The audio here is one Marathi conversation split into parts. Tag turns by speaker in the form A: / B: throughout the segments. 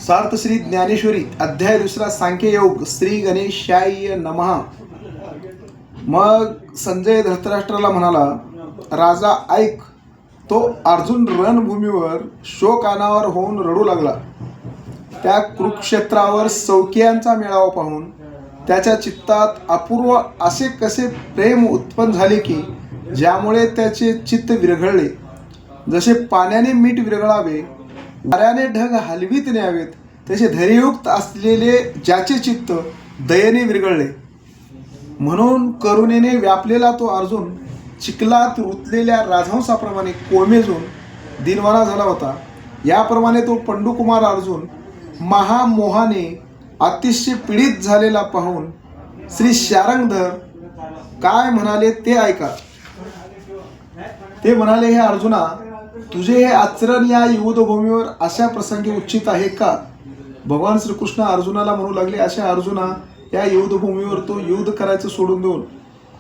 A: सार्थ श्री ज्ञानेश्वरी अध्याय दुसरा सांख्ययोग श्री गणेशाय नमः। मग संजय धृतराष्ट्राला म्हणाला, राजा ऐक. तो अर्जुन रणभूमीवर शोकानावर होऊन रडू लागला. त्या कुरुक्षेत्रावर सौकियांचा मेळावा पाहून त्याच्या चित्तात अपूर्व असे कसे प्रेम उत्पन्न झाले की ज्यामुळे त्याचे चित्त विरघळले. जसे पाण्याने मीठ विरघळावे, वाऱ्याने ढग हलवीत न्यावेत, तसे धैर्ययुक्त असलेले ज्याचे चित्त दयेने विरघळले. म्हणून करुणेने व्यापलेला तो अर्जुन चिखलात रुतलेल्या राजहंसाप्रमाणे कोमेजून दिनवाना झाला होता. याप्रमाणे तो पंडुकुमार अर्जुन महामोहाने अतिशय पीडित झालेला पाहून श्री शारंगधर काय म्हणाले ते ऐका. ते म्हणाले, हे अर्जुना, तुझे हे आचरण या युद्धभूमीवर अशा प्रसंगी उचित आहे का? भगवान श्रीकृष्ण अर्जुनाला म्हणू लागले, अशा अर्जुना, या युद्धभूमीवर तो युद्ध करायचं सोडून देऊन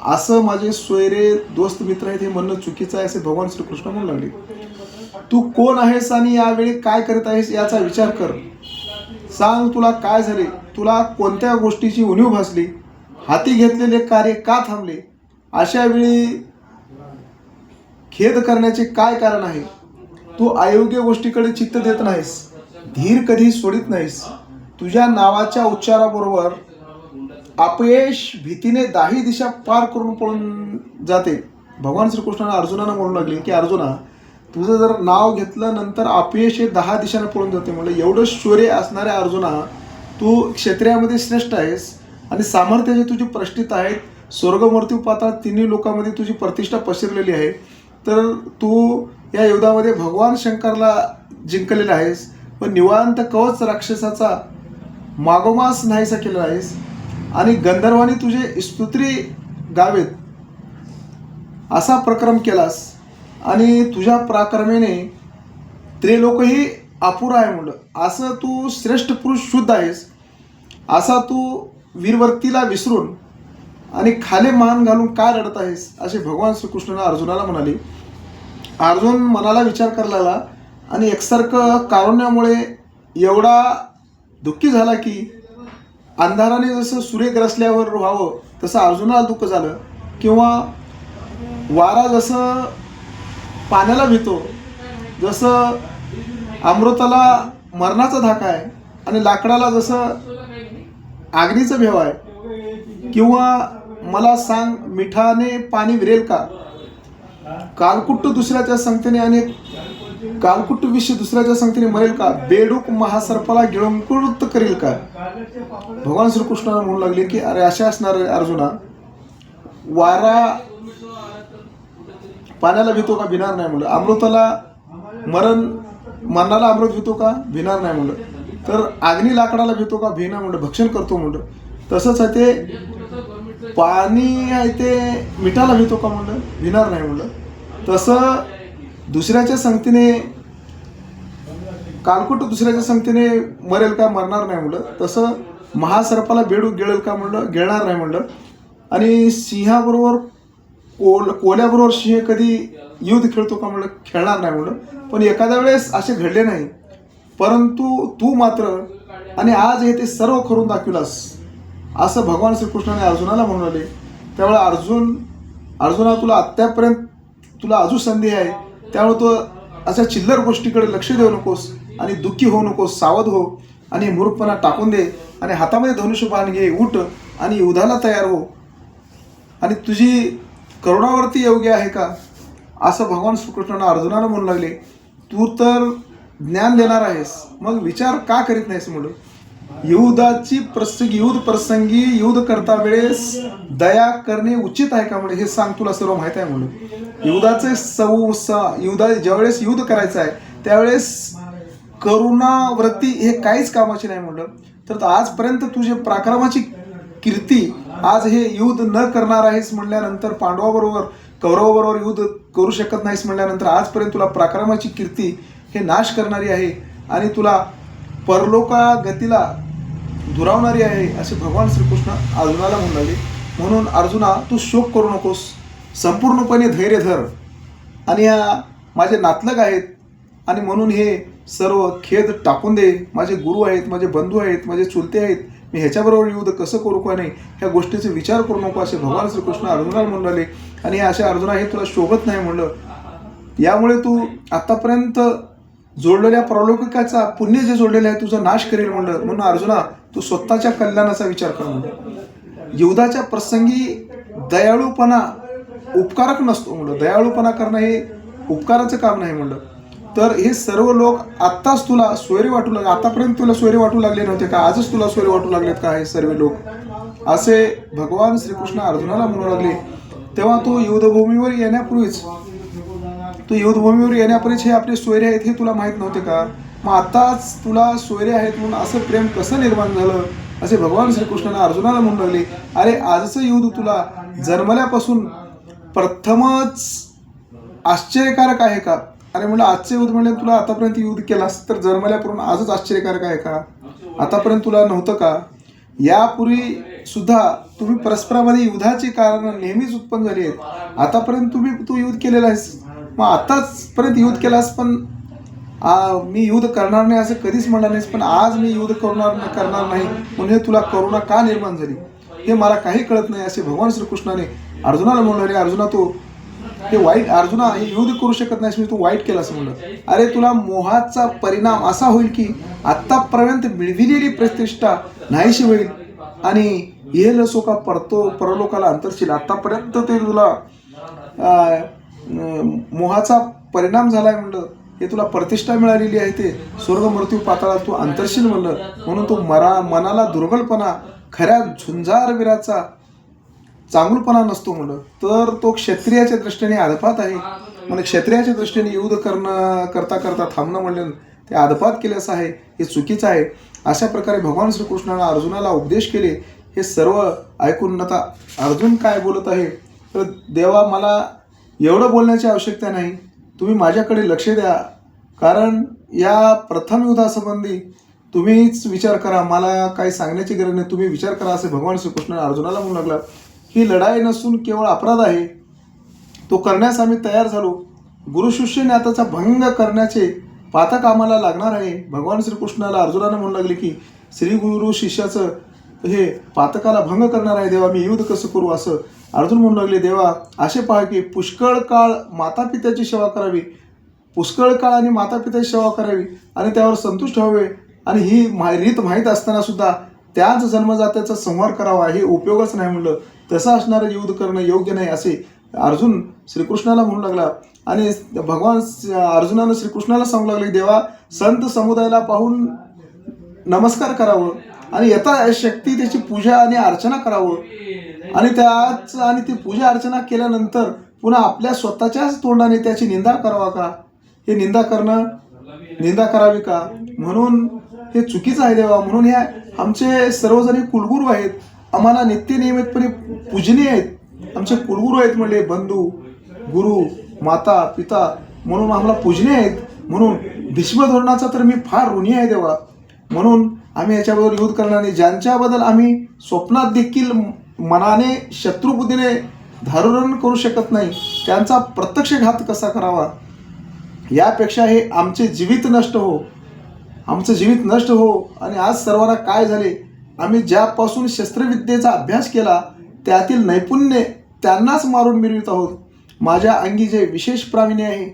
A: असं माझे सोयरे दोस्त मित्र आहेत हे म्हणणं चुकीचं आहे असे भगवान श्रीकृष्ण म्हणू लागले. तू कोण आहेस आणि यावेळी काय करत आहेस याचा विचार कर. सांग, तुला काय झाले? तुला कोणत्या गोष्टीची उणीव भासली? हाती घेतलेले कार्य का थांबले? अशा वेळी खेद करण्याचे काय कारण आहे? तू अयोग्य गोष्टीकडे चित्त देत नाहीस, धीर कधी सोडित नाहीस. तुझ्या नावाच्या उच्चाराबरोबर अपयश भीतीने 10 दिशा पार करून पळून जाते. भगवान श्रीकृष्णाने अर्जुनाला म्हणू लागले की अर्जुना, तुझं जर नाव घेतलं नंतर अपयश हे 10 दिशाने पळून जाते. म्हणलं, एवढं शौर्य असणाऱ्या अर्जुना, तू क्षत्रियामध्ये श्रेष्ठ आहेस आणि सामर्थ्याची तुझी प्रतिष्ठा आहेत. स्वर्ग मृत्यू पाताळ तिन्ही लोकांमध्ये तुझी प्रतिष्ठा पसरलेली आहे. तर तू या युद्धामध्ये भगवान शंकरला जिंकलेला आहेस व निवांत कवच राक्षसाचा मागोमास नाहीसा केलेला आहेस आणि गंधर्वांनी तुझे स्तुत्री गावेत असा प्रक्रम केलास आणि तुझ्या पराक्रमेने त्रिलोकही अपुरा आहे म्हणलं. असं तू श्रेष्ठ पुरुष शुद्ध आहेस. असा तू वीरवर्तीला विसरून आणि खाली मान घालून काय रडत आहेस असे भगवान श्रीकृष्णाने अर्जुनाला म्हणाले. अर्जुन मनाला विचार करायला लागला आणि एकसारखं कारुण्यामुळे एवढा दुःखी झाला की अंधाराने जसं सूर्य ग्रसल्यावर व्हावं तसं अर्जुनाला दुःख झालं. किंवा वारा जसं पाण्याला भीतो, जसं अमृताला मरणाचा धाका आहे आणि लाकडाला जसं आग्नीचं भेव आहे. किंवा मला सांग, मिठाने पाणी विरेल का? कालकुट्ट दुसऱ्याच्या संगतीने आणि कालकुट्ट विष दुसऱ्याच्या संगतीने मरेल का? बेडूक महासर्पाला गिळंकृत करेल का? भगवान श्रीकृष्णाला म्हणू लागले की अरे, अशा असणार अर्जुना, वारा पाण्याला भीतो का? भिणार नाही म्हणलं. अमृताला मरणाला अमृत भीतो का? भिणार नाही म्हणलं. तर अग्नी लाकडाला भीतो का? भिणार म्हणलं. भक्षण करतो म्हणलं. तसंच आहे ते पाणी आहे ते मिठाला भीतो का म्हणलं? भिणार नाही म्हणलं. तसं दुसऱ्याच्या संगतीने कालकुट दुसऱ्याच्या संगतीने मरेल का? मरणार नाही म्हणलं. तसं महासर्पाला बेडूक गिळेल का म्हणलं? गिळणार नाही म्हणलं. आणि सिंहाबरोबर कोल्याबरोबर सिंह कधी युद्ध खेळतो का म्हणलं? खेळणार नाही म्हणलं. पण एखाद्या वेळेस असे घडले नाही, परंतु तू मात्र आणि आज हे ते सर्व करून दाखविलास असं भगवान श्रीकृष्णाने अर्जुनाला म्हणून आले. त्यावेळेला अर्जुना, तुला आत्तापर्यंत तुला अजून संधी आहे. त्यामुळे तो अशा चिल्लर गोष्टीकडे लक्ष देऊ नकोस आणि दुःखी होऊ नकोस. सावध हो आणि मूर्खपणा टाकून दे आणि हातामध्ये धनुष्यबाण घे. उठ आणि युद्धाला तयार हो आणि तुझी करुणावरती योग्य आहे का असं भगवान श्रीकृष्णाने अर्जुनाला म्हणू लागले. तू तर ज्ञान देणार आहेस, मग विचार का करीत नाहीस म्हणून. युद्ध प्रसंगी युद्ध करता वेळेस दया करणे उचित आहे का म्हणजे हे सांग. तुला सर्व माहीत आहे म्हणून. युद्धाचे ज्यावेळेस युद्ध करायचं आहे त्यावेळेस करुणावृत्ती हे काहीच कामाची नाही म्हणलं. तर आजपर्यंत तुझे पराक्रमाची कीर्ती आज हे युद्ध न करणार आहेस म्हणल्यानंतर, पांडवाबरोबर कौरवाबरोबर युद्ध करू शकत नाहीस म्हणल्यानंतर आजपर्यंत तुला पराक्रमाची कीर्ती हे नाश करणारी आहे आणि तुला परलोका गतीला दुरावणारी आहे असे भगवान श्रीकृष्ण अर्जुनाला म्हणू लागले. म्हणून अर्जुना, तू शोक करू नकोस, संपूर्णपणे धैर्य धर आणि ह्या माझे नातलग आहेत आणि म्हणून हे सर्व खेद टाकून दे. माझे गुरु आहेत, माझे बंधू आहेत, माझे चुलते आहेत, मी ह्याच्याबरोबर युद्ध कसं करू का नाही ह्या गोष्टीचे विचार करू नको असे भगवान श्रीकृष्ण अर्जुनाला म्हणून राहिले. आणि असे अर्जुना हे तुला शोभत नाही म्हणलं. यामुळे तू आतापर्यंत जोडलेल्या परलौकिकाचा पुण्य जे जोडलेलं आहे तुझा नाश करेल म्हणलं. म्हणून अर्जुना तू स्वतःच्या कल्याणाचा विचार कर म्हणलं. युद्धाच्या प्रसंगी दयाळूपणा उपकारक नसतो म्हणलं. दयाळूपणा करणं हे उपकाराचं काम नाही म्हणलं. तर हे सर्व लोक आत्ताच तुला सोयरे वाटू लागले. आतापर्यंत तुला सोयरे वाटू लागले नव्हते का? आजच तुला सोयरे वाटू लागलेत का हे सर्व लोक? असे भगवान श्रीकृष्ण अर्जुनाला म्हणू लागले. तेव्हा तो युद्धभूमीवर येण्यापूर्वीच हे आपले सोयरे आहेत हे तुला माहीत नव्हते का? मग आताच तुला सोयरे आहेत म्हणून असं प्रेम कसं निर्माण झालं? असे भगवान श्रीकृष्णाला अर्जुनाला म्हणू लागले. अरे आजचं युद्ध तुला जन्मल्यापासून प्रथमच आश्चर्यकारक आहे का? अरे म्हणलं आजचे युद्ध म्हणजे तुला आतापर्यंत युद्ध केलास तर जन्मल्यापासून आजच आश्चर्यकारक आहे का? आतापर्यंत तुला नव्हतं का? यापूर्वी सुद्धा तुम्ही परस्परामध्ये युद्धाची कारण नेहमीच उत्पन्न झाली आहेत. आतापर्यंत तू युद्ध केलेलं आहेस. मग आताचपर्यंत युद्ध केलास पण मी युद्ध करणार नाही असं कधीच म्हणणार नाहीस. पण आज मी युद्ध करणार नाही म्हणून तुला करुणा का निर्माण झाली हे मला काही कळत नाही असे भगवान श्रीकृष्णाने अर्जुनाला म्हणले. अर्जुना तू हे वाईट अर्जुना हे युद्ध करू शकत नाहीस मी तू वाईट केलं असं म्हणलं. अरे तुला मोहाचा परिणाम असा होईल की आत्तापर्यंत मिळविलेली प्रतिष्ठा नाहीशी होईल आणि हे लसोका परलोकाला अंतरशील. आत्तापर्यंत ते तुला मोहाचा परिणाम झालाय म्हणलं. हे तुला प्रतिष्ठा मिळालेली आहे ते स्वर्ग मृत्यू पाताळात तू अंतरशील म्हणलं. म्हणून तू मनाला दुर्बलपणा खऱ्या झुंजार वीराचा चांगलपणा नसतो म्हणलं. तर तो क्षत्रियाच्या दृष्टीने अधपात आहे. म्हणजे क्षत्रियाच्या दृष्टीने युद्ध करता थांबणं म्हणलं ते अधपात केल्यास आहे हे चुकीचं आहे. अशा प्रकारे भगवान श्रीकृष्णाने अर्जुनाला उपदेश केले. हे सर्व ऐकून आता अर्जुन काय बोलत आहे तर देवा मला एवढं बोलण्याची आवश्यकता नाही. तुम्ही माझ्याकडे लक्ष द्या कारण या प्रथम युद्धासंबंधी तुम्हीच विचार करा. मला काही सांगण्याची गरज नाही. तुम्ही विचार करा असे भगवान श्रीकृष्णाने अर्जुनाला म्हणू लागला. ही लढाई नसून केवळ अपराध आहे. तो करण्यास आम्ही तयार झालो. गुरुशिष्य नात्याचा भंग करण्याचे पातक आम्हाला लागणार आहे. भगवान श्रीकृष्णाला अर्जुनाने म्हणू लागले की श्री गुरु शिष्याचं हे पातकाला भंग करणार आहे. देवा मी युद्ध कसं करू असं अर्जुन म्हणू लागले. देवा असे पहा की पुष्कळ काळ मातापित्याची सेवा करावी. पुष्कळ काळ आणि मातापित्याची सेवा करावी आणि त्यावर संतुष्ट व्हावे आणि ही रीत माहीत असताना सुद्धा त्याच जन्मजात्याचा संहार करावा हे उपयोगच नाही म्हणलं. तसं असणारं युद्ध करणं योग्य नाही असे अर्जुन श्रीकृष्णाला म्हणू लागला. आणि भगवान अर्जुनानं श्रीकृष्णाला सांगू लागले देवा संत समुदायाला पाहून नमस्कार करावं आणि यथाशक्ती त्याची पूजा आणि अर्चना करावं आणि ती पूजा अर्चना केल्यानंतर पुन्हा आपल्या स्वतःच्याच तोंडाने त्याची निंदा करावा का? हे निंदा करावी का? म्हणून हे चुकीचं आहे देवा. म्हणून हे आमचे सर्वजणी कुलगुरू आहेत. आम्हाला नित्यनियमितपणे पूजनीय आहेत. आमचे कुलगुरू आहेत म्हणजे बंधू गुरु माता पिता म्हणून आम्हाला पूजनीय आहेत. म्हणून भीष्म धोरणाचा तर मी फार ऋणी आहे देवा. म्हणून आम्ही याच्याबरोबर युद्ध करणार नाही. ज्यांच्याबद्दल आम्ही स्वप्नात देखील मनाने शत्रुबुद्धीने धारुरण करू शकत नाही त्यांचा प्रत्यक्ष घात कसा करावा यापेक्षा हे आमचे जीवित नष्ट हो. आणि आज सर्वांना काय झाले आम्ही ज्यापासून शस्त्रविद्येचा अभ्यास केला त्यातील नैपुण्य त्यांनाच मारून मिळवित आहोत. माझ्या अंगी जे विशेष प्रावीण्य आहे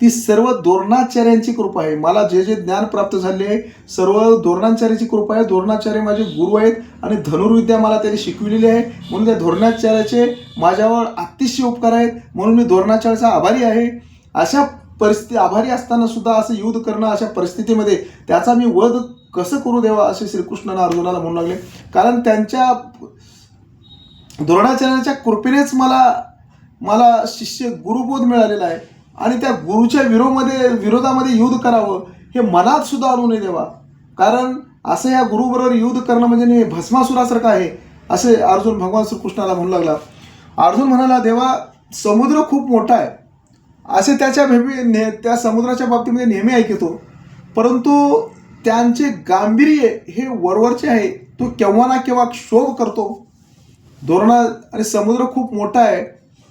A: ती सर्व द्रोणाचार्यांची कृपा आहे. मला जे ज्ञान प्राप्त झाले आहे सर्व द्रोणाचार्याची कृपा आहे. द्रोणाचार्य माझे गुरु आहेत आणि धनुर्विद्या मला त्यांनी शिकविलेली आहे. म्हणून त्या द्रोणाचार्याचे माझ्यावर अतिशय उपकार आहेत. म्हणून मी द्रोणाचार्याचा आभारी आहे. अशा परिस्थिती आभारी असताना सुद्धा असं युद्ध करणं अशा परिस्थितीमध्ये त्याचा मी वध कसं करू देवा असे श्रीकृष्णाने अर्जुनाला म्हणू लागले. कारण त्यांच्या द्रोणाचार्याच्या कृपेनेच मला शिष्य गुरुबोध मिळालेला आहे आणि त्या गुरुच्या विरोधामध्ये युद्ध करावं हे मनात सुद्धा आणू नये देवा. कारण असं या गुरुबरोबर युद्ध करणं म्हणजे भस्मासुरासारखं आहे असे अर्जुन भगवान श्रीकृष्णाला म्हणू लागला. अर्जुन म्हणाला देवा समुद्र खूप मोठा आहे असे त्या समुद्राच्या बाबतीमध्ये नेहमी ऐकतो. परंतु त्यांचे गांभीर्य हे वरवरचे आहे. तो केव्हा ना केव्हा क्षोभ करतो. आणि समुद्र खूप मोठा आहे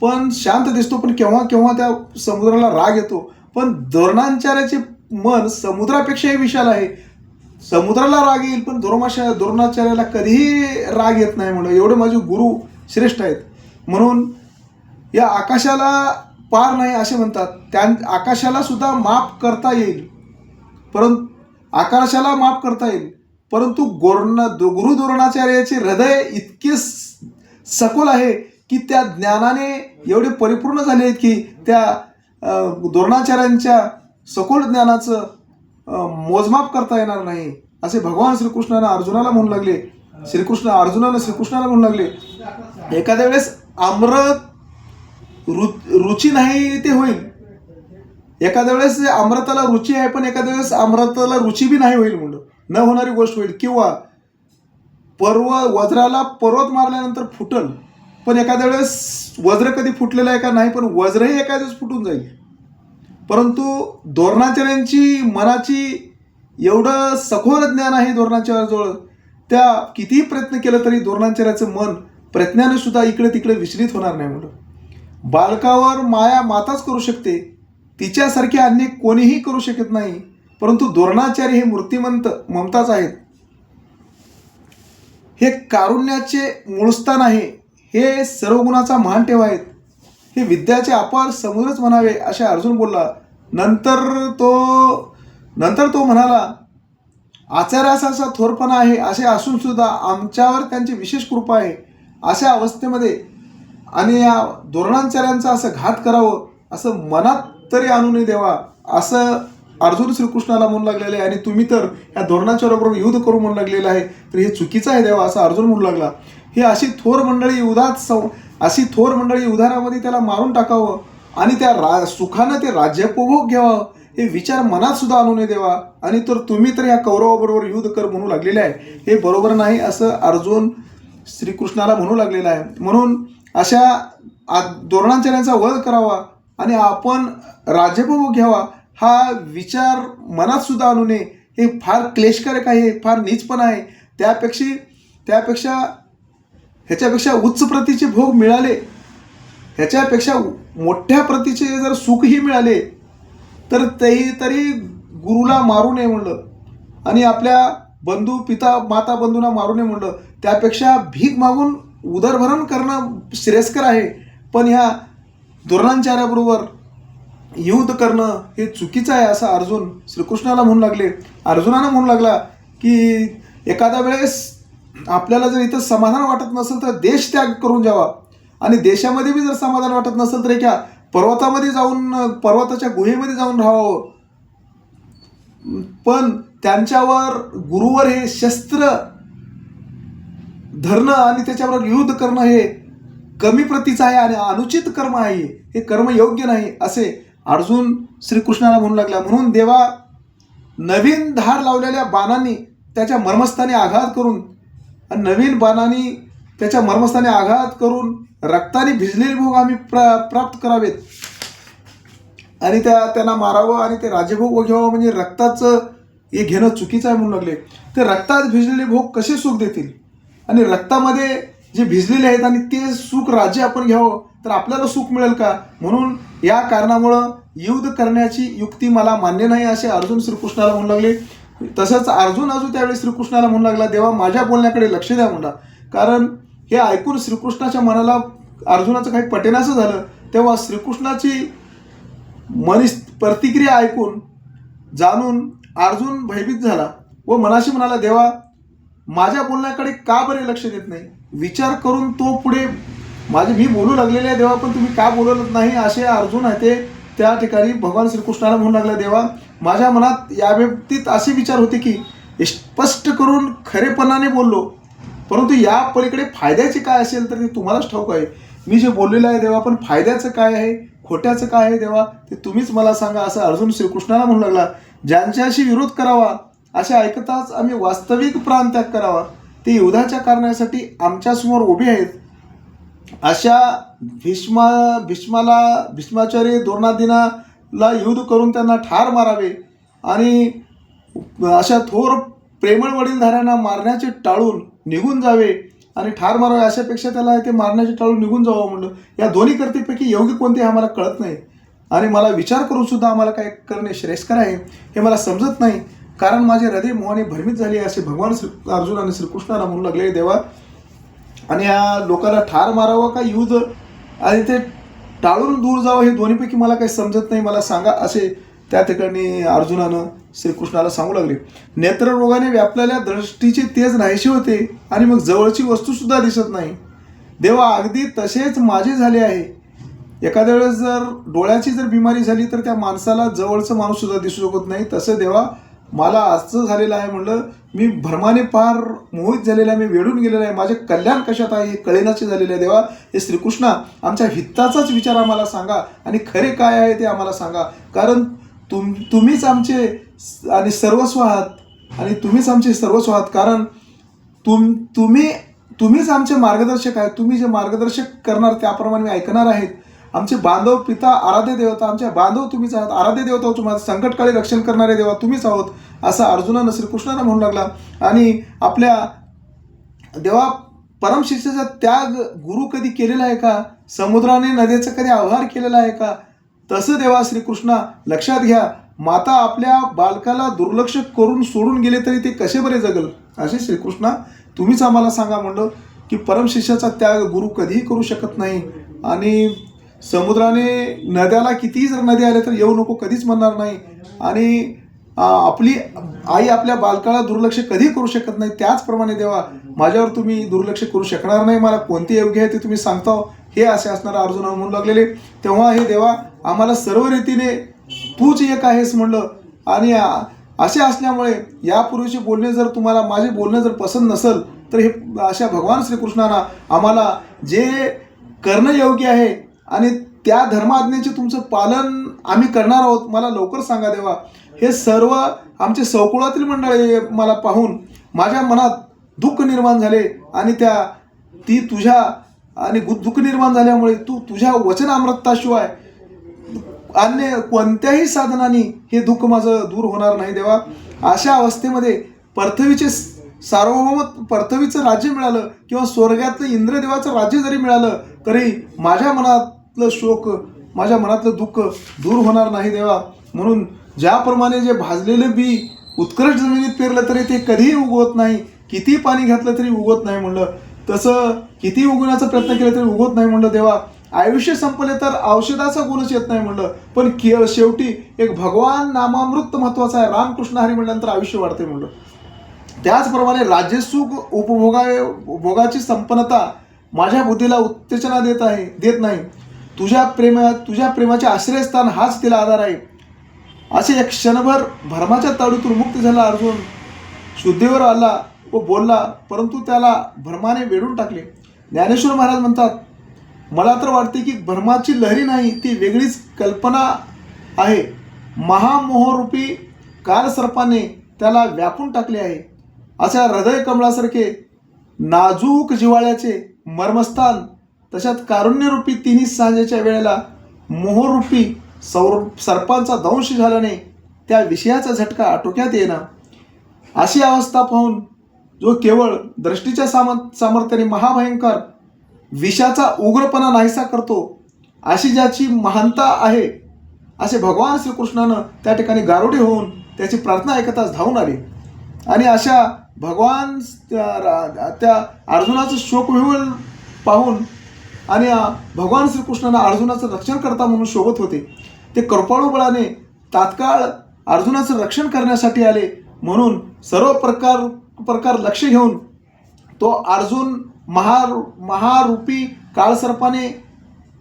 A: पण शांत दिसतो. पण केव्हा केव्हा त्या समुद्राला राग येतो. पण द्रोणाचार्याचे मन समुद्रापेक्षाही विशाल आहे. समुद्राला राग येईल पण द्रोणाचार्याला कधीही राग येत नाही. म्हणून एवढे माझे गुरु श्रेष्ठ आहेत. म्हणून या आकाशाला पार नाही असे म्हणतात. आकाशाला सुद्धा माफ करता येईल, परंतु आकाशाला माफ करता येईल, परंतु गुरु द्रोणाचार्याचे हृदय इतके सखोल आहे की त्या ज्ञानाने एवढे परिपूर्ण झाले आहेत की त्या द्रोणाचार्यांच्या सखोल ज्ञानाचं मोजमाप करता येणार नाही असे भगवान श्रीकृष्णाने अर्जुनाला म्हणू लागले. अर्जुनाने श्रीकृष्णाला म्हणू लागले, एखाद्या वेळेस अमृत रुची नाही ते होईल, एखाद्या वेळेस अमृताला रुची आहे पण एखाद्या वेळेस अमृताला रुची बी नाही होईल, म्हणून न होणारी गोष्ट होईल. किंवा वज्राला पर्वत मारल्यानंतर फुटल, पण एखाद्या वेळेस वज्र कधी फुटलेलं आहे का नाही, पण वज्रही एखाद्या वेळेस फुटून जाईल. परंतु द्रोणाचार्यांची मनाची एवढं सखोल ज्ञान आहे द्रोणाचार्याजवळ, त्या कितीही प्रयत्न केलं तरी द्रोणाचार्याचं मन प्रयत्नाने सुद्धा इकडे तिकडे विचलित होणार नाही. म्हणून बालकावर माया माताच करू शकते, तिच्यासारखे अन्य कोणीही करू शकत नाही, परंतु द्रोणाचार्य हे मूर्तिमंत ममताच आहेत. हे कारुण्याचे मूळस्थान आहे, हे सर्व गुणाचा मान ठेवा आहेत, हे विद्याचे अपार समुद्रच म्हणावे असे अर्जुन बोलला. नंतर तो म्हणाला, आचार्याचा असा थोरपणा आहे असे असून सुद्धा आमच्यावर त्यांची विशेष कृपा आहे. अशा अवस्थेमध्ये आणि या द्रोणाचार्यांचा असं घात करावं असं मनात तरी आणू नये देवा, असं अर्जुन श्रीकृष्णाला म्हणू लागलेले आहे. आणि तुम्ही तर या द्रोणाचार्याबरोबर युद्ध करू म्हणू लागलेलं आहे, तर हे चुकीचं आहे देवा असं अर्जुन म्हणू लागला. ही अशी थोर मंडळी युद्धामध्ये त्याला मारून टाकावं आणि त्या सुखानं ते राज्योपभोग घ्यावं हे विचार मनात सुद्धा आणू नये देवा. आणि तर तुम्ही तर या कौरवाबरोबर युद्ध कर म्हणू लागलेले आहे, हे बरोबर नाही असं अर्जुन श्रीकृष्णाला म्हणू लागलेला आहे. म्हणून अशा द्रोणाचार्यांचा वध करावा आणि आपण राज्योपभोग घ्यावा हा विचार मनात सुद्धा आणू नये, हे फार क्लेशकारक आहे, फार नीचपण आहे. ह्याच्यापेक्षा उच्च प्रतीचे भोग मिळाले, ह्याच्यापेक्षा मोठ्या प्रतीचे जर सुखही मिळाले तर तरी गुरुला मारू नये म्हणलं आणि आपल्या माता बंधूंना मारू नये म्हणलं. त्यापेक्षा भीक मागून उदरभरण करणं श्रेयस्कर आहे, पण ह्या द्रोणाचार्याबरोबर युद्ध करणं हे चुकीचं आहे असं अर्जुन श्रीकृष्णाला म्हणू लागले. अर्जुनानं म्हणू लागला की एखाद्या वेळेस आपल्याला जर इथं समाधान वाटत नसेल तर देश त्याग करून जावा, आणि देशामध्ये बी जर समाधान वाटत नसेल तर एका पर्वताच्या गुहेमध्ये जाऊन राहावं. पण त्यांच्यावर गुरुवर हे शस्त्र धरणं आणि त्याच्याबरोबर युद्ध करणं हे कमी प्रतीचं आहे आणि अनुचित कर्म आहे, हे कर्म योग्य नाही असे अर्जुन श्रीकृष्णाला म्हणू लागला. म्हणून देवा नवीन धार लावलेल्या बाणांनी त्याच्या मर्मस्थानी आघात करून आणि नवीन बाणांनी त्याच्या मर्मस्थानी आघात करून रक्ताने भिजलेले भोग आम्ही प्राप्त करावेत आणि त्यांना मारावं आणि ते राज्यभोग घ्यावं, म्हणजे रक्ताचं हे घेणं चुकीचं आहे म्हणू लागले. ते रक्तात भिजलेले भोग कसे सुख देतील आणि रक्तामध्ये जे भिजलेले आहेत आणि ते सुख राज्य आपण घ्यावं तर आपल्याला सुख मिळेल का? म्हणून या कारणामुळं युद्ध करण्याची युक्ती मला मान्य नाही असे अर्जुन श्रीकृष्णाला म्हणू लागले. तसंच अर्जुन त्यावेळी श्रीकृष्णाला म्हणू लागला, देवा माझ्या बोलण्याकडे लक्ष द्या म्हणला. कारण हे ऐकून श्रीकृष्णाच्या मनाला अर्जुनाचं काही पटेनासं झालं. तेव्हा श्रीकृष्णाची प्रतिक्रिया ऐकून जाणून अर्जुन भयभीत झाला व मनाशी म्हणाला, देवा माझ्या बोलण्याकडे का बरे लक्ष देत नाही? विचार करून तो पुढे मी बोलू लागलेले आहे देवा, पण तुम्ही का बोलत नाही असे अर्जुन आहे ते त्या ठिकाणी भगवान श्रीकृष्णाला म्हणू लागला, देवा माझ्या मनात या बाबतीत असे विचार होते की स्पष्ट करून खरेपणाने बोललो, परंतु या पलीकडे फायद्याचे काय असेल तर ते तुम्हालाच ठाऊक आहे. मी जे बोललेलं आहे देवा, पण फायद्याचं काय आहे खोट्याचं काय आहे देवा ते तुम्हीच मला सांगा असं अर्जुन श्रीकृष्णाला म्हणू लागला. ज्यांच्याशी विरोध करावा असे ऐकताच आम्ही वास्तविक प्राणत्याग करावा, ते युद्धाच्या कारणासाठी आमच्यासमोर उभे आहेत. अशा भीष्माचार्य द्रोणादींना युद्ध करून त्यांना ठार मारावे आणि अशा थोर प्रेमळ वडीलधाऱ्यांना मारण्याचे टाळून निघून जावे आणि ठार मारावे, अशापेक्षा त्याला ते मारण्याचे टाळून निघून जावं म्हणलं. या दोन्ही कर्तेपैकी योग्य कोणते आम्हाला कळत नाही. आणि मला विचार करून सुद्धा आम्हाला काय करणे श्रेयस्कर आहे हे मला समजत नाही, कारण माझे हृदय मोहाने भ्रमित झाले असे भगवान अर्जुन आणि श्रीकृष्णाला म्हणू लागले. देवा, आणि या लोकांना ठार मारावं का युद्ध आणि ते टाळून दूर जावं हे दोन्हीपैकी मला काही समजत नाही, मला सांगा असे त्या ठिकाणी अर्जुनानं श्रीकृष्णाला सांगू लागले. नेत्ररोगाने व्यापलेल्या दृष्टीचे तेज नाहीसे होते आणि मग जवळची वस्तूसुद्धा दिसत नाही. देवा, अगदी तसेच माझे झाले आहे. एखाद्या वेळेस जर डोळ्याची जर बिमारी झाली तर त्या माणसाला जवळचं माणूस सुद्धा दिसू शकत नाही. तसं देवा मला असं झालेलं आहे. म्हणलं मी भ्रमाने फार मोहित झालेला आहे, मी वेढून गेलेला आहे. माझे कल्याण कशात आहे हे कळेनाचे झालेले आहे. देवा, हे श्रीकृष्णा आमच्या हिताचाच विचार आम्हाला सांगा आणि खरे काय आहे ते आम्हाला सांगा, कारण तुम्हीच आमचे आणि सर्वस्व आहात आणि तुम्हीच आमचे सर्वस्व आहात, कारण तुम्हीच आमचे मार्गदर्शक आहेत. तुम्ही जे मार्गदर्शक करणार त्याप्रमाणे मी ऐकणार आहेत. आमचे बांधव, पिता, आराध्य देवता, आमचे बांधव तुम्हीच आहात. आराध्य देवता तुम्हाला संकटकाळी रक्षण करणारे देवा तुम्हीच आहोत असं अर्जुनानं श्रीकृष्णानं म्हणू लागला. आणि आपल्या देवा, परमशिष्याचा त्याग गुरु कधी केलेला आहे का? समुद्राने नदीचं कधी आव्हान केलेला आहे का? तसं देवा श्रीकृष्णा लक्षात घ्या, माता आपल्या बालकाला दुर्लक्ष करून सोडून गेले तरी ते कसे बरे जगल असे श्रीकृष्णा तुम्हीच आम्हाला सांगा. म्हणलं की परमशिष्याचा त्याग गुरु कधीही करू शकत नाही आणि समुद्राने नद्याला कितीही जर नदी आले तर येऊ नको कधीच म्हणणार नाही आणि आपली आई आपल्या बालकाला दुर्लक्ष कधी करू शकत नाही. त्याचप्रमाणे देवा माझ्यावर तुम्ही दुर्लक्ष करू शकणार नाही. मला कोणते योग्य आहे ते तुम्ही सांगता हे असे असणारा अर्जुना म्हणू लागलेले. तेव्हा हे देवा आम्हाला सर्व रीतीने तूच एक आहेस म्हणलं. आणि असे असल्यामुळे यापूर्वीचे बोलणे जर तुम्हाला माझे बोलणं जर पसंत नसेल तर हे अशा भगवान श्रीकृष्णांना आम्हाला जे करणं योग्य आहे आणि त्या धर्माज्ञेचे तुमचं पालन आम्ही करणार आहोत मला लवकर सांगा देवा. हे सर्व आमचे सौकुळातील मंडळी मला पाहून माझ्या मनात दुःख निर्माण झाले आणि ती तुझ्या आणि दुःख निर्माण झाल्यामुळे तुझ्या वचनामृताशिवाय अन्य कोणत्याही साधनाने हे दुःख माझं दूर होणार नाही देवा. अशा अवस्थेमध्ये पृथ्वीचे सार्वभौम पृथ्वीचं राज्य मिळालं किंवा स्वर्गातलं इंद्रदेवाचं राज्य जरी मिळालं तरी माझ्या मनातलं शोक, माझ्या मनातलं दुःख दूर होणार नाही देवा. म्हणून ज्याप्रमाणे जे भाजलेलं बी उत्कृष्ट जमिनीत पेरलं तरी ते कधीही उगवत नाही, किती पाणी घातलं तरी उगवत नाही म्हणलं, तसं किती उगवण्याचा प्रयत्न केला तरी उगवत नाही म्हणलं देवा. आयुष्य संपले तर औषधाचा गुणच येत नाही म्हणलं, पण शेवटी एक भगवान नामामृत महत्वाचा आहे. रामकृष्ण हरी म्हणल्यानंतर आयुष्य वाढते म्हणलं. त्याचप्रमाणे राज्यसुख भोगाची संपन्नता माझ्या बुद्धीला उत्तेजना देत नाही. तुझ्या प्रेमाचे आश्रयस्थान हाच तिला आधार आहे. असे एक क्षणभर भ्रमाच्या ताडूतून मुक्त झाला अर्जुन शुद्धीवर आला व बोलला, परंतु त्याला भ्रमाने वेढून टाकले. ज्ञानेश्वर महाराज म्हणतात, मला तर वाटते की भ्रमाची लहरी नाही, ती वेगळीच कल्पना आहे. महामोहरूपी कालसर्पाने त्याला व्यापून टाकले आहे. अशा हृदय कमळासारखे नाजूक जिव्हाळ्याचे मर्मस्थान तशात कारुण्यरूपी तिन्ही सांजेच्या वेळेला मोहरूपी सर्पांचा दंश झाल्याने त्या विषयाचा झटका आटोक्यात येणार. अशी अवस्था पाहून जो केवळ दृष्टीच्या सामर्थ्याने महाभयंकर विषाचा उग्रपणा नाहीसा करतो, अशी ज्याची महानता आहे असे भगवान श्रीकृष्णानं त्या ठिकाणी गारुडी होऊन त्याची प्रार्थना ऐकताच धावून आले. आणि अशा भगवान त्या अर्जुनाचं शोकविह्वल पाहून आणि भगवान श्रीकृष्णानं अर्जुनाचं रक्षण करता म्हणून शोभत होते. ते कृपाळू बळाने तात्काळ अर्जुनाचं रक्षण करण्यासाठी आले. म्हणून सर्व प्रकार लक्ष घेऊन तो अर्जुन महारूपी काळसर्पाने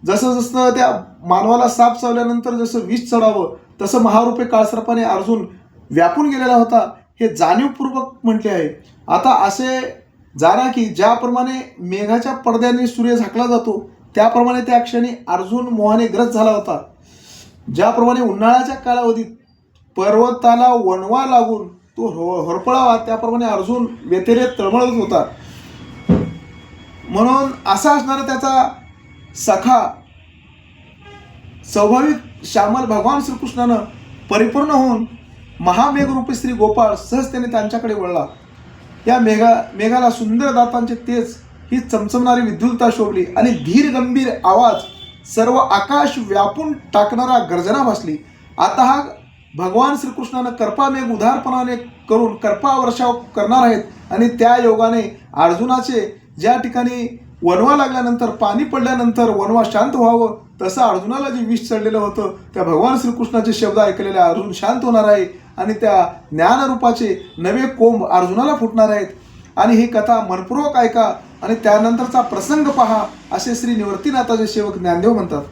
A: जसं त्या मानवाला साप चावल्यानंतर जसं विष चढावं तसं महारूपी काळसर्पाने अर्जुन व्यापून गेलेला होता हे जाणीवपूर्वक म्हटले आहे. आता असे जाणा की ज्याप्रमाणे मेघाच्या पडद्याने सूर्य झाकला जातो त्याप्रमाणे त्या क्षणी अर्जुन मोहाने ग्रस्त झाला होता. ज्याप्रमाणे उन्हाळ्याच्या कालावधीत पर्वताला वणवा लागून तो होरपळावा त्याप्रमाणे अर्जुन व्यतिरेक तळमळत होता. म्हणून असा असणारा त्याचा सखा स्वाभाविक श्यामल भगवान श्रीकृष्णानं परिपूर्ण होऊन महामेघरूपी श्री गोपाळ सहजतेने त्यांच्याकडे वळला. या मेघाला सुंदर दातांचे तेज ही चमचमणारी विद्युलता शोभली आणि धीर गंभीर आवाज सर्व आकाश व्यापून टाकणारा गर्जना बसली. आता हा भगवान श्रीकृष्णानं कृपामेघ उदारपणाने करून कृपा वर्षाव करणार आहेत. आणि त्या योगाने अर्जुनाचे ज्या ठिकाणी वनवा लागल्यानंतर पाणी पडल्यानंतर वनवा शांत व्हावं, तसं अर्जुनाला जे विष चढलेलं होतं त्या भगवान श्रीकृष्णाचे शब्द ऐकलेले अर्जुन शांत होणार आहे. आणि त्या ज्ञानरूपाचे नवे कोंब अर्जुनाला फुटणार आहेत. आणि ही कथा मनपूर्वक ऐका आणि त्यानंतरचा प्रसंग पहा, असे श्री निवृत्तीनाथाचे सेवक ज्ञानदेव म्हणतात.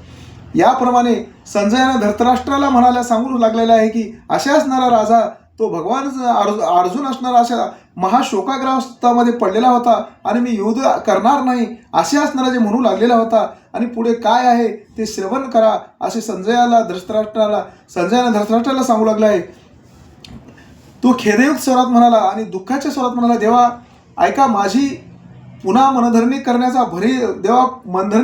A: याप्रमाणे संजयानं धृतराष्ट्राला म्हणायला सांगू लागलेला आहे की अशा असणारा राजा तो भगवान अर्जुन असणारा अशा महाशोकाग्रस्तामध्ये पडलेला होता आणि मी युद्ध करणार नाही असे असणारा जे म्हणू लागलेला होता. आणि पुढे काय आहे ते श्रवण करा असे संजयानं धृतराष्ट्राला सांगू लागला आहे. तो खेदयुक्त स्वरात म्हणाला आणि दुःखाच्या स्वरात म्हणाला, देवा ऐका, माझी पुन्हा मनधरणी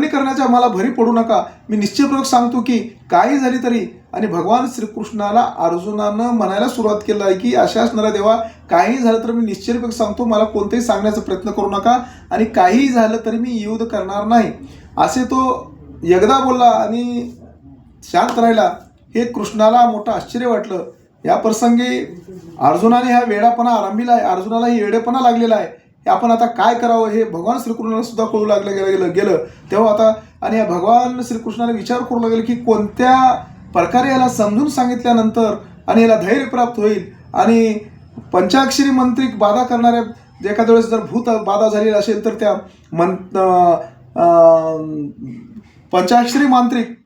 A: करण्याच्या मला भरी पडू नका. मी निश्चयपूर्वक सांगतो की काही झाली तरी. आणि भगवान श्रीकृष्णाला अर्जुनानं म्हणायला सुरुवात केलं आहे की अशा असणारा देवा, काही झालं तर मी निश्चयपूर्वक सांगतो, मला कोणतेही सांगण्याचा प्रयत्न करू नका आणि काहीही झालं तरी मी युद्ध करणार नाही असे तो एकदा बोलला आणि शांत राहिला. हे कृष्णाला मोठं आश्चर्य वाटलं. या प्रसंगी अर्जुनाने हा वेडापणा आरंभिला आहे, अर्जुनाला ही वेडेपणा लागलेला आहे. हे आपण आता काय करावं हे भगवान श्रीकृष्णाला सुद्धा कळू गेलं तेव्हा आता. आणि या भगवान श्रीकृष्णाने विचार करू लागले की कोणत्या प्रकारे याला समजून सांगितल्यानंतर आणि याला धैर्य प्राप्त होईल. आणि पंचाक्षरी मंत्रिक बाधा करणाऱ्या एखाद्या वेळेस जर भूत बाधा झालेली असेल तर त्या पंचाक्षरी मांत्रिक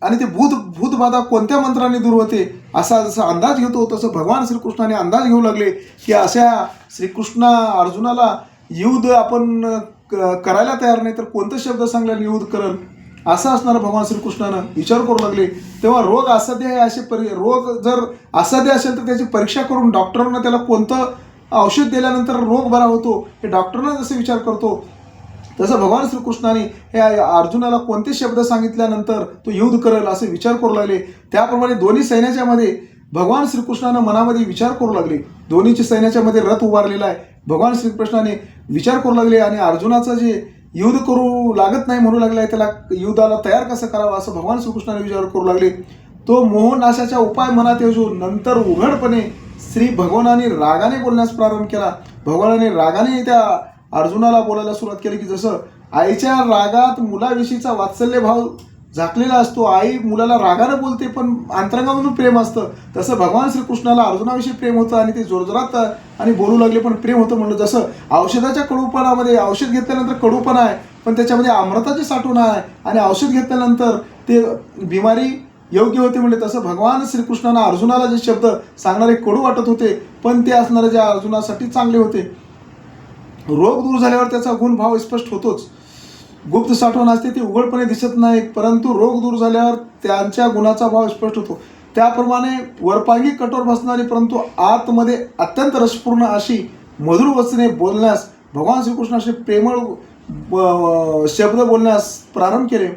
A: आणि ते भूत बाधा कोणत्या मंत्राने दूर होते असा जसा अंदाज घेतो, तसं भगवान श्रीकृष्णाने अंदाज घेऊ लागले की अशा श्रीकृष्ण अर्जुनाला युद्ध आपण करायला तयार नाही तर कोणतं शब्द सांगल्याने युद्ध करल असं असणारं भगवान श्रीकृष्णानं विचार करू लागले. तेव्हा रोग असाध्य आहे असे रोग जर असाध्य असेल तर त्याची परीक्षा करून डॉक्टरांना त्याला कोणतं औषध दिल्यानंतर रोग बरा होतो हे डॉक्टरांना जसे विचार करतो, तसं भगवान श्रीकृष्णाने हे अर्जुनाला कोणते शब्द सांगितल्यानंतर तो युद्ध करेल असे विचार करू लागले. त्याप्रमाणे दोन्ही सैन्याच्या मध्ये भगवान श्रीकृष्णानं मनामध्ये विचार करू लागले. दोन्हीच्या सैन्याच्या मध्ये रथ उभारलेला आहे. भगवान श्रीकृष्णाने विचार करू लागले आणि अर्जुनाचं जे युद्ध करू लागत नाही म्हणू लागले त्याला युद्धाला तयार कसं करावं असं भगवान श्रीकृष्णाने विचार करू लागले. तो मोहनाशाचा उपाय मनात येऊन नंतर उघडपणे श्री भगवानाने रागाने बोलण्यास प्रारंभ केला. भगवानाने रागाने त्या अर्जुनाला बोलायला सुरुवात केली की जसं आईच्या रागात मुलाविषयीचा वात्सल्य भाव झाकलेला असतो, आई मुलाला रागानं बोलते पण अंतरंगामधून प्रेम असतं, तसं भगवान श्रीकृष्णाला अर्जुनाविषयी प्रेम होतं आणि ते जोरजोरात आणि बोलू लागले पण प्रेम होतं. म्हणलं जसं औषधाच्या कडूपणामध्ये औषध घेतल्यानंतर कडूपणा आहे पण त्याच्यामध्ये अमृताची साठवण आहे आणि औषध घेतल्यानंतर ते बिमारी योग्य होते म्हणजे तसं भगवान श्रीकृष्णानं अर्जुनाला जे शब्द सांगणारे कडू वाटत होते पण ते असणारे जे अर्जुनासाठी चांगले होते. रोग दूर झाल्यावर त्याचा गुणभाव स्पष्ट होतोच. गुप्त साठवण असते ती उघडपणे दिसत नाही परंतु रोग दूर झाल्यावर त्यांच्या गुणाचा भाव स्पष्ट होतो. त्याप्रमाणे वरपांगी कठोर बसणारी परंतु आतमध्ये अत्यंत रसपूर्ण अशी मधुर वचने बोलण्यास भगवान श्रीकृष्णाशी प्रेमळ शब्द बोलण्यास प्रारंभ केले.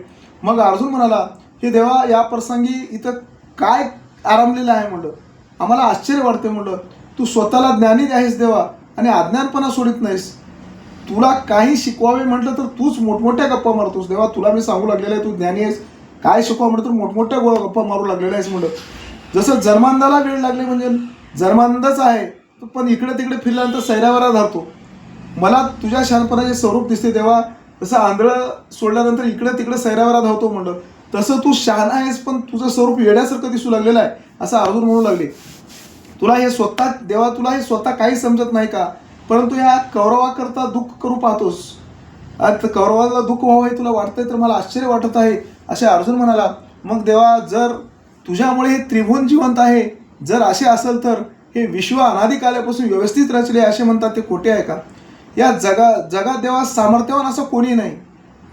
A: मग अर्जुन म्हणाला, हे देवा या प्रसंगी इथं काय आरंभलेलं आहे म्हणलं, आम्हाला आश्चर्य वाटते म्हणलं. तू स्वतःला ज्ञानी आहेस देवा आणि अज्ञानपणा सोडित नाहीस. तुला काही शिकवावे म्हटलं तर तूच मोठमोठ्या गप्पा मारतोस देवा. तुला मी सांगू लागलेलं आहे तू ज्ञानी आहेस, काय शिकवा म्हटलं तर मोठमोठ्या गप्पा मारू लागलेला आहेस म्हणलं. जसं जन्मांधाला वेळ लागले म्हणजे जन्मांधच आहे पण इकडे तिकडे फिरल्यानंतर सैरावरा धरतो. मला तुझ्या शहाणपणाचे स्वरूप दिसते देवा. जसं आंधळं सोडल्यानंतर इकडे तिकडे सैरावरा धावतो म्हणलं तसं तू शहाण आहेस पण तुझं स्वरूप येड्यासारखं दिसू लागलेलं आहे असं अर्जुन म्हणू लागले. तुला हे स्वतः देवा तुला हे स्वतः काही समजत नाही का, परंतु या कौरवाकरता दुःख करू पाहतोस. आता कौरवाला दुःख व्हावं हे तुला वाटतंय तर मला आश्चर्य वाटत आहे असे अर्जुन म्हणाला. मग देवा जर तुझ्यामुळे हे त्रिभुवन जिवंत आहे, जर असे असेल तर हे विश्व अनादिकाल्यापासून व्यवस्थित रचले असे म्हणतात ते खोटे आहे का. या जगात देवा सामर्थ्यवान असं कोणी नाही.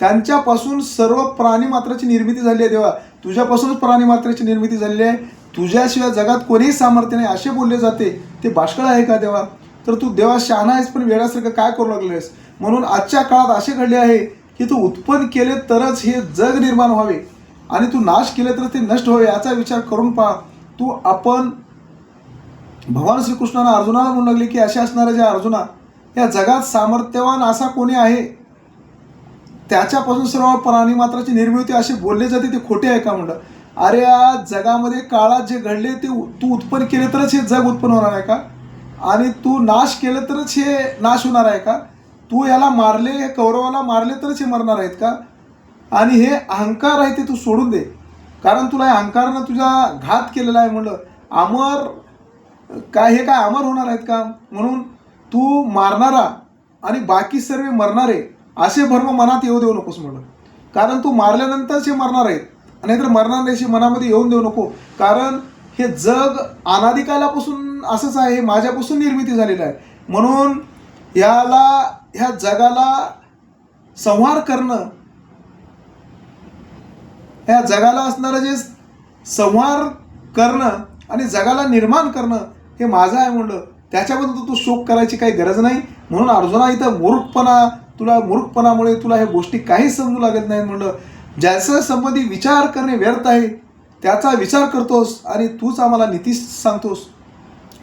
A: त्यांच्यापासून सर्व प्राणी मात्राची निर्मिती झाली आहे देवा. तुझ्यापासूनच प्राणी मात्राची निर्मिती झालेली आहे. तुझ्याशिवाय जगात कोणीही सामर्थ्य नाही असे बोलले जाते ते बाष्कळ आहे का देवा. तर तू देवा शहाणा आहेस पण वेड्यासारखं काय करू लागले आहेस. म्हणून आजच्या काळात असे घडले आहे की तू उत्पन्न केले तरच हे जग निर्माण व्हावे आणि तू नाश केले तर ते नष्ट व्हावे याचा विचार करून पहा. तू आपण भगवान श्रीकृष्णानं अर्जुनाला म्हणू लागले की अशा असणाऱ्या ज्या अर्जुना या जगात सामर्थ्यवान असा कोणी आहे त्याच्यापासून सर्व प्राणी मात्राची निर्मिती असे बोलले जाते ते खोटे आहे का म्हणलं. अरे या जगामध्ये काळात जे घडले ते तू उत्पन्न केले तरच हे जग उत्पन्न होणार आहे का? आणि तू नाश केलं तरच हे नाश होणार आहे का? तू याला मारले, हे कौरवाला मारले तरच हे मरणार आहेत का? आणि हे अहंकार आहे ते तू सोडून दे, कारण तुला या अहंकारानं तुझा घात केलेला आहे. म्हणलं अमर काय, हे काय अमर होणार आहेत का? म्हणून तू मारणारा आणि बाकी सर्व मरणारे असे भ्रम मनात येऊ देऊ नकोस म्हणलं, कारण तू मारल्यानंतरच हे मरणार आहेत, नाहीतर मरणार नाही मनामध्ये येऊन देऊ नको. कारण हे जग अनादिकालापासून असंच आहे, हे माझ्यापासून निर्मिती झालेलं आहे. म्हणून ह्या जगाला संहार करणं, ह्या जगाला असणारं जे संहार करणं आणि जगाला निर्माण करणं हे माझं आहे म्हणलं. त्याच्याबद्दल तू शोक करायची काही गरज नाही. म्हणून अर्जुना इथं मूर्खपणामुळे तुला ह्या गोष्टी काहीच समजू लागत नाहीत म्हणलं. ज्याच्या संबंधी विचार करणे व्यर्थ आहे त्याचा विचार करतोस आणि तूच आम्हाला नीती सांगतोस.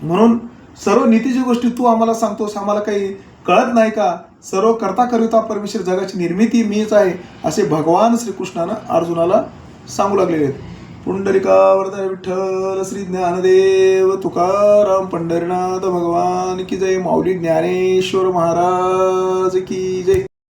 A: म्हणून सर्व नीतीची गोष्टी तू आम्हाला सांगतोस, आम्हाला काही कळत नाही का? सर्व करता करिता परमेश्वर, जगाची निर्मिती मीच आहे असे भगवान श्रीकृष्णानं अर्जुनाला सांगू लागलेले आहेत. पुंडलिकावरदा विठ्ठल श्री ज्ञानदेव तुकाराम पंढरीनाथ भगवान की जय. माऊली ज्ञानेश्वर महाराज की जय.